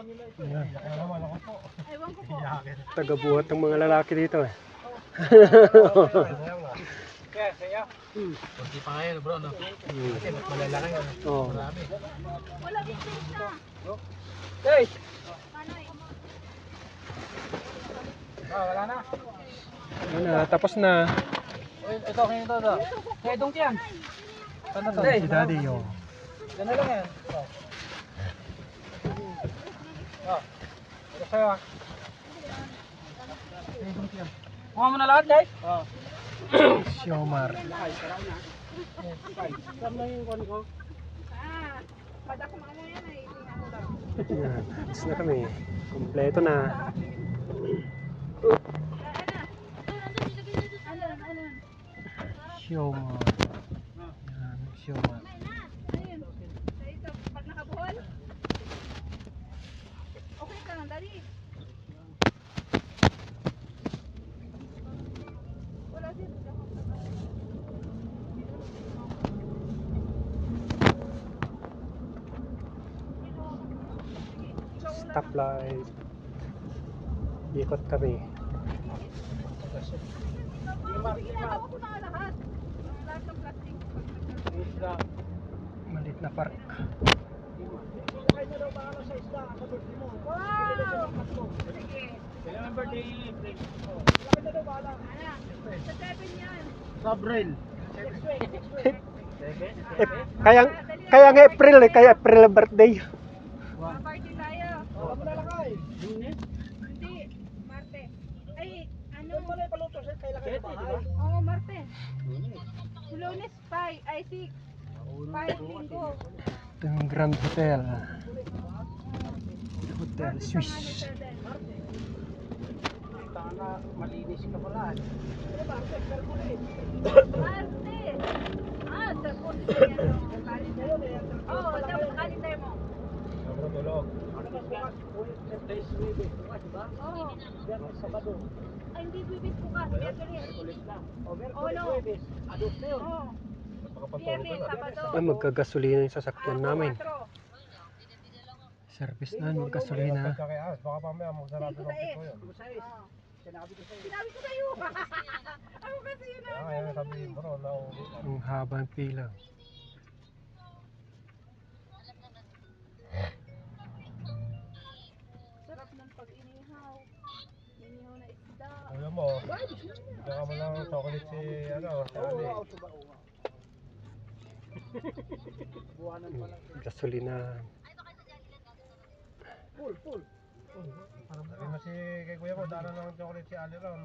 Ayan. Ewan ko po. Tagabuhat ng mga lalaki dito eh. Kaya, saya. Kunti pa ngayon, bro, no? Kasi mas malalaki yun. Oo. Marami. Wala big fish na. Hey! Paano eh? Wala na. Ano, tapos na. Ito, kayo ito. Kaya dong yan. Ano to? Si Daddy yung. Yan na lang yan. Ito sa'yo ah. Kuha mo na lahat, guys? Oo. Siomar. Pada ko mga yan ay tingnan ko daw. Ayan. Tapos na kami. Kompleto na. Siomar. Ayan, siomar. Ayun. Ito, pag nakabuhol. Okay ka lang, dali. Wala din. Stoplight. Ikot kami. Ginagawa ko na lahat. Lahat ng plastic. Malit na park. Wow! Sige. Kailangan birthday. Anak, sa 7 yan. Sabril. Kaya nga April eh. Kaya April ang birthday. Party tayo. Lunes? Hindi, Marte. Ay, ano? Diba? Oo, Marte. Lunes 5, ay 6. 5 linggo. Ito yung Grand Hotel. Hotel Swiss. Tanga, malinis ka pala. Marte. Ah, sa kung sino yan. Oo, dapat kalendar mo. Sobrang tulog. Ano ba bukas? Today's Wednesday. Bukas, diba? Oo. Biyernes, Sabado. Ay, hindi bibis bukas. Ulit lang. O, Oo, Merkulis, no. Huwebes. Ados na yun. Oo. Biyernes, Sabado. Ay, magkagasolina yung sasakyan namin. 4. Service na, magkasolina. Baka pamaya magsarado ng pito yun. Sinabi ko sa'yo. Ako kasi yun na. Kaya sabihin bro, nauwi. Ang haba ng pila. Sarap ng pag-inihaw. Inihaw na isda. Alam mo, baka mo lang chocolate si, ano, si Ali. Gasolina. Sabi mo si kay kuya mo, dala ng chocolate si Ali ron.